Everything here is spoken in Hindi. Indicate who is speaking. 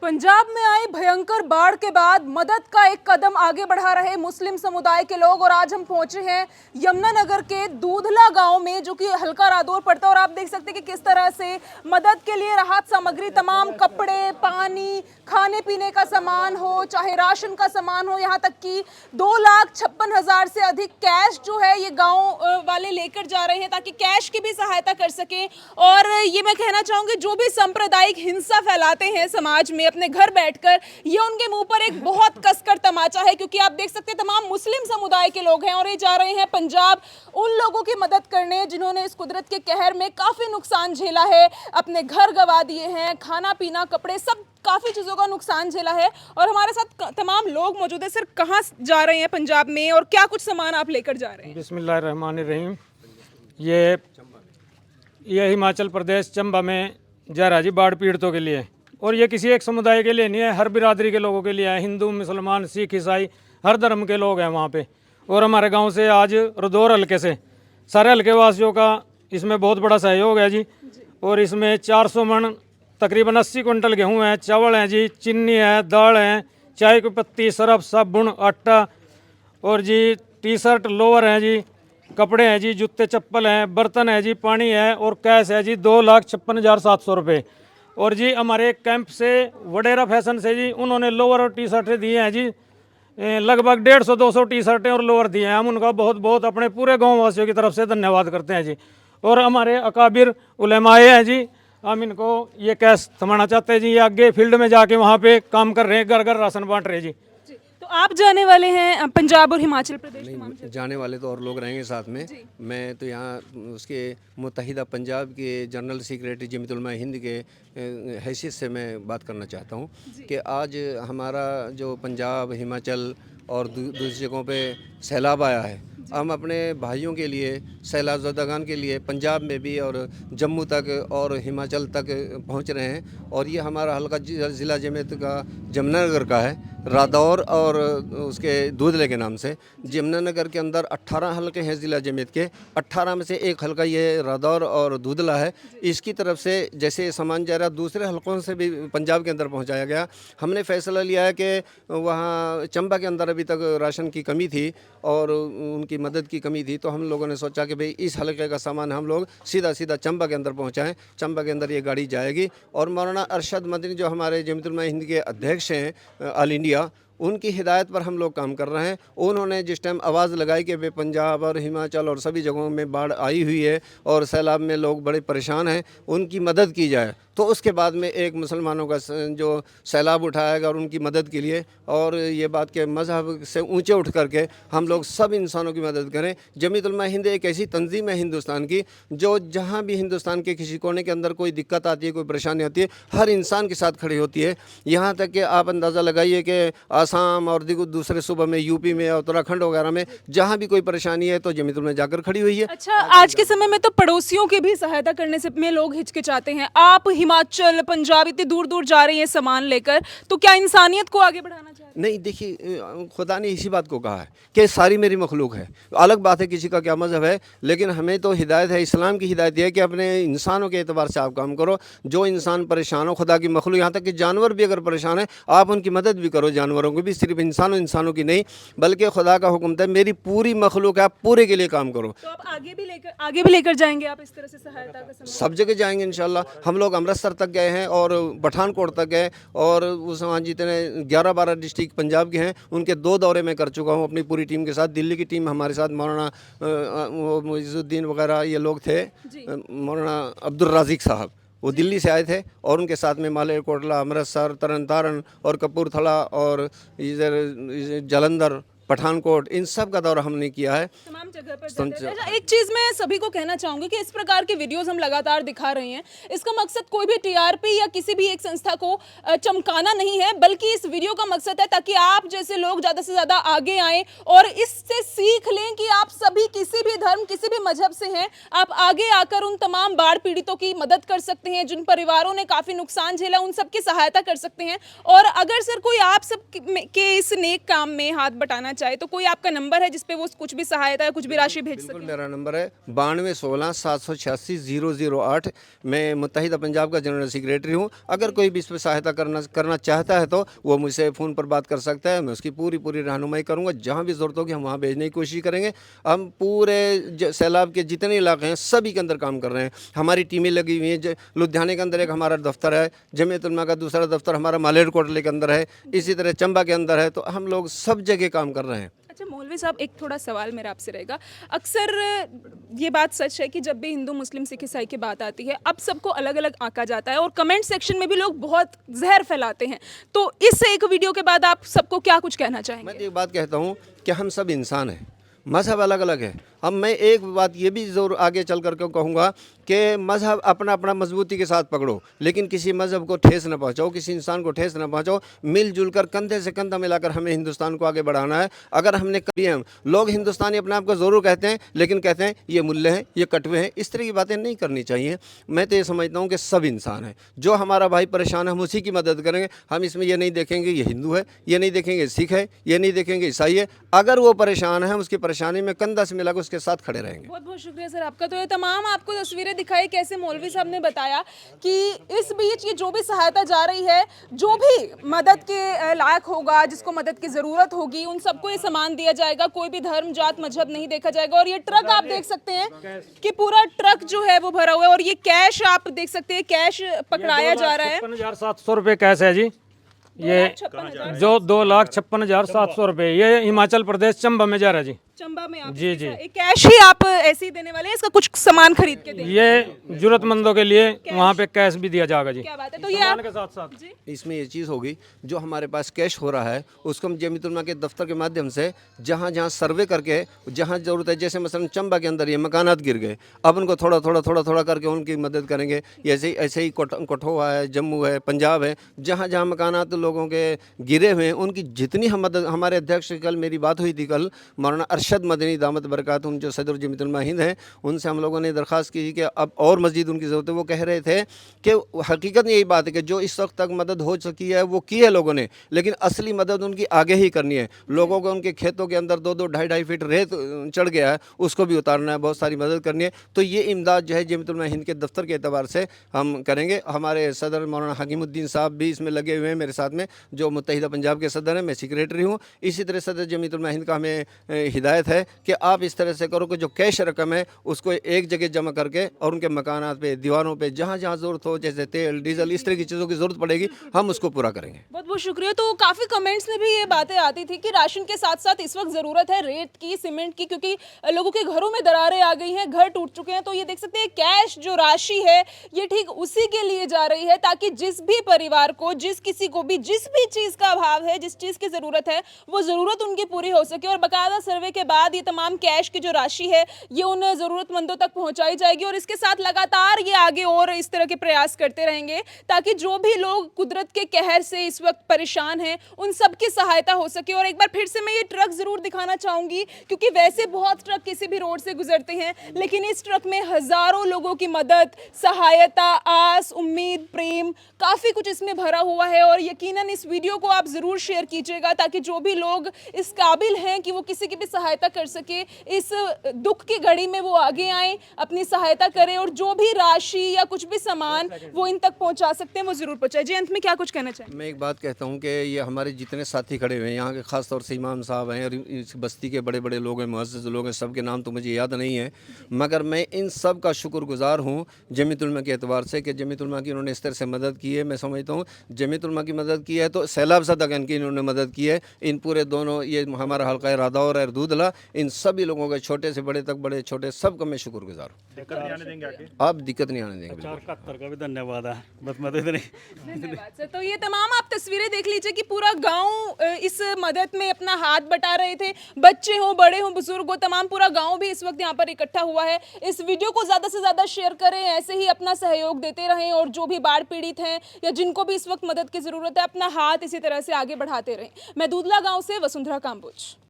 Speaker 1: पंजाब में आई भयंकर बाढ़ के बाद मदद का एक कदम आगे बढ़ा रहे मुस्लिम समुदाय के लोग। और आज हम पहुंचे हैं यमुनानगर के दूधला गांव में, जो कि हल्का रादौर पड़ता है। और आप देख सकते हैं कि किस तरह से मदद के लिए राहत सामग्री, तमाम कपड़े, पानी, खाने पीने का सामान हो, चाहे राशन का सामान हो, यहाँ तक कि 2,56,000 से अधिक कैश जो है ये गाँव वाले लेकर जा रहे हैं, ताकि कैश की भी सहायता कर सकें। और ये मैं कहना चाहूँगी, जो भी सांप्रदायिक हिंसा फैलाते हैं समाज में अपने घर बैठकर, ये उनके मुंह पर एक बहुत कसकर तमाचा है। क्योंकि आप देख सकते हैं तमाम मुस्लिम समुदाय के लोग हैं और ये जा रहे हैं पंजाब उन लोगों की मदद करने जिन्होंने इस कुदरत के कहर में काफी नुकसान झेला है, अपने घर गंवा दिए हैं, खाना पीना, कपड़े, सब काफी चीजों का नुकसान झेला है। और हमारे साथ तमाम लोग मौजूद है। सर, कहाँ जा रहे हैं पंजाब में और क्या कुछ सामान आप लेकर जा रहे हैं?
Speaker 2: बिस्मिल्लाहिर्रहमानिर्रहीम। ये हिमाचल प्रदेश चंबा में जा रहा जी बाढ़ पीड़ितों के लिए। और ये किसी एक समुदाय के लिए नहीं है, हर बिरादरी के लोगों के लिए है। हिंदू, मुसलमान, सिख, ईसाई, हर धर्म के लोग हैं वहाँ पे। और हमारे गांव से आज रदौर हल्के से सारे हल्के वासियों का इसमें बहुत बड़ा सहयोग है जी। और इसमें 400 मन तकरीबन 80 क्विंटल गेहूँ हैं, चावल हैं जी, चीनी है, दाल है, चाय की पत्ती, सरफ, साबुन, आटा, और जी टी शर्ट, लोअर हैं जी, कपड़े हैं जी, जूते चप्पल हैं, बर्तन है जी, पानी है, और कैश है जी 2,56,700 रुपये। और जी हमारे कैंप से वडेरा फैशन से जी उन्होंने लोअर और टी शर्टें दिए हैं जी, लगभग 150-200 टी शर्टें और लोअर दिए हैं। हम उनका बहुत बहुत अपने पूरे गाँव वासियों की तरफ से धन्यवाद करते हैं जी। और हमारे अकाबिर उलेमाए हैं जी, हम इनको ये कैश थमाना चाहते हैं जी। ये आगे फील्ड में जाके वहाँ पे काम कर रहे हैं, घर घर राशन बांट रहे हैं जी।
Speaker 1: तो आप जाने वाले हैं पंजाब और हिमाचल प्रदेश?
Speaker 3: नहीं, जाने वाले तो और लोग रहेंगे साथ में। मैं तो यहाँ उसके मुत्तहिदा पंजाब के जनरल सेक्रेटरी जमीयत उलमा हिंद के हैसियत से मैं बात करना चाहता हूँ कि आज हमारा जो पंजाब, हिमाचल और दूसरी जगहों पे सैलाब आया है, हम अपने भाइयों के लिए, सैलाबज़दागान के लिए पंजाब में भी और जम्मू तक और हिमाचल तक पहुंच रहे हैं। और ये हमारा हल्का ज़िला जमीयत का यमुनानगर का है, रादौर और उसके दूधले के नाम से। यमुनानगर के अंदर 18 हल्के हैं ज़िला जमीयत के, 18 में से एक हल्का ये रादौर और दूधला है। इसकी तरफ से जैसे सामान जा रहा दूसरे हल्कों से भी पंजाब के अंदर पहुंचाया गया। हमने फैसला लिया है कि वहाँ चंबा के अंदर अभी तक राशन की कमी थी और उनकी मदद की कमी थी, तो हम लोगों ने सोचा कि भाई इस हल्के का सामान हम लोग सीधा चंबा के अंदर पहुँचाएँ। चंबा के अंदर ये गाड़ी जाएगी। और मौलाना अरशद मदनी जो हमारे जमीयत उलमा हिंद के अध्यक्ष हैं ऑल इंडिया, उनकी हिदायत पर हम लोग काम कर रहे हैं। उन्होंने जिस टाइम आवाज़ लगाई कि वे पंजाब और हिमाचल और सभी जगहों में बाढ़ आई हुई है और सैलाब में लोग बड़े परेशान हैं, उनकी मदद की जाए, तो उसके बाद में एक मुसलमानों का जो सैलाब उठाएगा और उनकी मदद के लिए, और ये बात के मज़हब से ऊंचे उठ करके हम लोग सब इंसानों की मदद करें। जमीयत उलमा हिंद एक ऐसी तंजीम है हिंदुस्तान की, जो जहाँ भी हिंदुस्तान के किसी कोने के अंदर कोई दिक्कत आती है, कोई परेशानी आती है, हर इंसान के साथ खड़ी होती है। यहाँ तक कि आप अंदाज़ा लगाइए कि आसाम और दूसरे सूबे में, यूपी में, उत्तराखंड वगैरह में जहाँ भी कोई परेशानी है तो जमीयत उलमा जाकर खड़ी हुई है।
Speaker 1: अच्छा, आज के समय में तो पड़ोसियों की भी सहायता करने से में लोग हिचकिचाते हैं। आप हिमाचल, पंजाब इतनी दूर दूर जा रही हैं सामान लेकर, तो क्या इंसानियत को आगे बढ़ाना चाहते हैं?
Speaker 3: नहीं, देखिए, खुदा ने इसी बात को कहा है कि सारी मेरी मखलूक है। अलग बात है किसी का क्या मज़हब है, लेकिन हमें तो हिदायत है, इस्लाम की हिदायत है कि अपने इंसानों के एतबार से आप काम करो। जो इंसान परेशान हो, खुदा की मखलूक, यहाँ तक कि जानवर भी अगर परेशान है, आप उनकी मदद भी करो। जानवरों को भी, सिर्फ इंसानों की नहीं, बल्कि खुदा का हुक्म है, मेरी पूरी मखलूक है, आप पूरे के लिए काम करो।
Speaker 1: तो आप आगे भी लेकर जाएंगे आप इस तरह से सहायता का सामान?
Speaker 3: सब जगह जाएंगे इंशाल्लाह। हम लोग अमृतसर तक गए हैं और पठानकोट तक गए, और उस वहाँ जितने 11-12 डिस्ट्रिक्ट पंजाब के हैं उनके 2 दौरे मैं कर चुका हूँ अपनी पूरी टीम के साथ। दिल्ली की टीम हमारे साथ मौलाना मुइज़ुद्दीन वगैरह ये लोग थे, मौलाना अब्दुल राज़िक साहब, वो दिल्ली से आए थे, और उनके साथ में मालेरकोटला, अमृतसर, तरन तारण और कपूरथला और इधर जलंधर, पठानकोट, इन सब का दौरा हमने किया है।
Speaker 1: तमाम जगह पर एक चीज मैं सभी को कहना चाहूंगी कि इस प्रकार के वीडियोस हम लगातार दिखा रहे हैं, इसका मकसद कोई भी टीआरपी या किसी भी एक संस्था को चमकाना नहीं है, बल्कि इस वीडियो का मकसद है ताकि आप जैसे लोग ज्यादा से ज्यादा आगे आएं और इससे सीख लें कि आप सभी किसी भी धर्म, किसी भी मजहब से हैं, आप आगे आकर उन तमाम बाढ़ पीड़ितों की मदद कर सकते हैं, जिन परिवारों ने काफी नुकसान झेला, उन सबकी सहायता कर सकते हैं। और अगर सर कोई आप सब के इस नेक काम में हाथ बटाना चाहे तो कोई आपका नंबर है जिसपे वो कुछ भी सहायता या कुछ भी राशि भेज
Speaker 3: बिल्कुल
Speaker 1: सके?
Speaker 3: मेरा नंबर है 9216 786 008। मैं मुत्तहिदा पंजाब का जनरल सेक्रेटरी हूँ। अगर कोई भी इस पर सहायता करना चाहता है तो वो मुझसे फ़ोन पर बात कर सकता है। मैं उसकी पूरी रहनुमाई करूँगा। जहाँ भी ज़रूरत होगी हम वहाँ भेजने की कोशिश करेंगे। हम पूरे सैलाब के जितने इलाके हैं सभी के अंदर काम कर रहे हैं। हमारी टीमें लगी हुई हैं। लुधियाने के अंदर एक हमारा दफ्तर है, जमीयत उलमा का दूसरा दफ्तर हमारा मालेरकोटले के अंदर है, इसी तरह चंबा के अंदर है। तो हम लोग सब जगह काम कर रहे हैं।
Speaker 1: अच्छा मौलवी साहब, एक थोड़ा सवाल मेरा आपसे रहेगा। अक्सर ये बात सच है कि जब भी हिंदू मुस्लिम सिख ईसाई की बात आती है अब सबको अलग अलग आंका जाता है और कमेंट सेक्शन में भी लोग बहुत जहर फैलाते हैं। तो इस एक वीडियो के बाद आप सबको क्या कुछ कहना चाहेंगे?
Speaker 3: मैं तो एक बात कहता हूँ कि हम सब इंसान हैं, मज़हब अलग अलग है। अब मैं एक बात ये भी ज़रूर आगे चल कर के कहूँगा कि मज़हब अपना अपना मजबूती के साथ पकड़ो, लेकिन किसी मज़हब को ठेस न पहुँचाओ, किसी इंसान को ठेस न पहुँचाओ। मिलजुल कर कंधे से कंधा मिलाकर हमें हिंदुस्तान को आगे बढ़ाना है। अगर हमने कभी हम लोग हिंदुस्तानी अपने आप को ज़रूर कहते हैं, लेकिन कहते हैं ये मुल्ले हैं, ये कटवे हैं। इस तरह की बातें नहीं करनी चाहिए। मैं तो ये समझता हूँ कि सब इंसान हैं। जो हमारा भाई परेशान है हम उसी की मदद करेंगे। हम इसमें ये नहीं देखेंगे ये हिंदू है, ये नहीं देखेंगे सिख है, ये नहीं देखेंगे ईसाई है। अगर वो परेशान है हम उसकी परेशानी में कंधा से मिलाकर उसके साथ खड़े रहेंगे।
Speaker 1: बहुत बहुत शुक्रिया सर आपका। तो ये तमाम आपको तस्वीरें दिखाई कैसे मौलवी साहब ने बताया कि इस बीच ये जो भी सहायता जा रही है, जो भी मदद के लायक होगा, जिसको मदद की ज़रूरत होगी, उन सबको ये सामान दिया जाएगा। कोई भी धर्म जात मजहब नहीं देखा जाएगा। और ये ट्रक आप देख सकते हैं कि पूरा ट्रक जो है वो भरा हुआ है और ये कैश आप देख सकते हैं, कैश पकड़ाया जा रहा है।
Speaker 2: 56,700 रुपये कैश है जी। ये जो 2,56,700 रुपये ये हिमाचल प्रदेश चंबा में जा रहा है जी।
Speaker 1: चंबा में आप
Speaker 2: जी।
Speaker 1: एक कैश ही आप ऐसे ही देने वाले हैं, इसका कुछ सामान खरीद के देंगे?
Speaker 2: ये जरूरतमंदों के लिए वहाँ पे कैश भी दिया जाएगा जी।
Speaker 1: क्या बात है। तो ये आप
Speaker 2: के साथ साथ
Speaker 3: इसमें ये चीज़ होगी जो हमारे पास कैश हो रहा है उसको हम जमीयत उलमा के दफ्तर के माध्यम से जहाँ जहाँ सर्वे करके जहाँ ज़रूरत है, जैसे मसलन चंबा के अंदर ये मकानात गिर गए, अब उनको थोड़ा करके उनकी मदद करेंगे। ऐसे ही कठुआ है, जम्मू है, पंजाब है, जहाँ जहाँ मकानात लोगों के गिरे हुए हैं उनकी जितनी हम मदद। हमारे अध्यक्ष कल मेरी बात हुई थी, कल मौलाना अरशद मदनी दामत बरकातुहूम जो सदर जमीयत उलमा हिंद हैं, उनसे हम लोगों ने दरख्वास्त की कि अब और मस्जिद उनकी ज़रूरत है। वो कह रहे थे कि हकीकत यही बात है कि जो इस वक्त तक मदद हो चुकी है वो की है लोगों ने, लेकिन असली मदद उनकी आगे ही करनी है। लोगों को उनके खेतों के अंदर 2-2 2.5 फीट रेत चढ़ गया है, उसको भी उतारना है, बहुत सारी मदद करनी है। तो ये इमदाद जो है जमीयत उलमा हिंद के दफ्तर के एतबार से हम करेंगे। हमारे सदर मौलाना हकीमुद्दीन साहब भी इसमें लगे हुए हैं मेरे साथ में, जो मुत्तहिदा पंजाब के सदर हैं, मैं सेक्रेटरी हूँ। इसी तरह सदर जमीयत उलमा हिंद का हमें हिदायत है कि आप इस तरह से करो कि जो कैश रकम है उसको एक जगह जमा करके और उनके मकानात पे, दीवारों पे जहाँ जहाँ ज़रूरत हो, जैसे तेल डीजल इस तरह की चीज़ों की ज़रूरत पड़ेगी हम उसको पूरा करेंगे।
Speaker 1: बहुत बहुत शुक्रिया। तो काफ़ी कमेंट्स में भी ये बातें आती थी कि राशन के साथ साथ इस वक्त ज़रूरत है रेत की, सीमेंट की, क्योंकि लोगों के घरों में दरारें आ गई हैं, घर टूट चुके हैं। तो ये देख सकते हैं कैश जो राशि है ये ठीक उसी के लिए जा रही है ताकि जिस भी परिवार को, जिस किसी को भी जिस भी चीज़ का अभाव है, जिस चीज़ की ज़रूरत है, वो ज़रूरत उनकी पूरी हो सके। और बाकायदा सर्वे के बाद ये तमाम कैश की जो राशि है ये उन ज़रूरतमंदों तक पहुँचाई जाएगी। और इसके साथ लगातार ये आगे और इस तरह के प्रयास करते रहेंगे ताकि जो भी लोग कुदरत के कहर से इस वक्त परेशान हैं उन सब की सहायता हो सके। और एक बार फिर से मैं ये ट्रक ज़रूर दिखाना चाहूँगी, क्योंकि वैसे बहुत ट्रक किसी भी रोड से गुजरते हैं, लेकिन इस ट्रक में हज़ारों लोगों की मदद, सहायता, आस, उम्मीद, प्रेम, काफ़ी कुछ इसमें भरा हुआ है। और यकीनन इस वीडियो को आप ज़रूर शेयर कीजिएगा ताकि जो भी लोग इस काबिल हैं कि वो किसी की भी सहायता कर सके, इस दुख की घड़ी में वो आगे आएँ, अपनी सहायता करें और जो भी राशि या कुछ भी सामान वो इन तक पहुंचा सकते हैं वो ज़रूर पहुंचाए। जी, अंत में क्या कुछ कहना चाहिए?
Speaker 3: मैं एक बात कहता हूँ कि ये हमारे जितने साथी खड़े हुए हैं यहाँ के, ख़ास तौर से इमाम साहब हैं और इस बस्ती के बड़े बड़े लोग हैं, मुअज़्ज़िज़ लोग हैं, सबके नाम तो मुझे याद नहीं है, मगर मैं इन सब का शुक्रगुज़ार हूँ जमीयत उलमा के एतबार से कि जमीयत उलमा की उन्होंने इस तरह से मदद की है। मैं समझता हूँ जमीयत उलमा की मदद की है तो सैलाब ज़दा की इन्होंने मदद की है। इन पूरे दोनों, ये हमारा हल्का रादौर और दूधला, इन सभी लोगों के छोटे से बड़े तक, बड़े छोटे सबका मैं शुक्रगुज़ार हूँ। आप दिक्कत नहीं आने देंगे।
Speaker 4: 471 का भी धन्यवाद है, बस मदद नहीं।
Speaker 1: धन्यवाद सर। तो ये तमाम आप तस्वीरें देख लीजिए कि पूरा गांव इस मदद में अपना हाथ बटा रहे थे, बच्चे हों, बड़े हों, बुजुर्ग हो, तमाम पूरा गांव भी इस वक्त यहाँ पर इकट्ठा हुआ है। इस वीडियो को ज़्यादा से ज़्यादा शेयर करें, ऐसे ही अपना सहयोग देते रहें और जो भी बाढ़ पीड़ित हैं या जिनको भी इस वक्त मदद की ज़रूरत है अपना हाथ इसी तरह से आगे बढ़ाते रहें। मैं दूधला गाँव से वसुंधरा काम्बोज।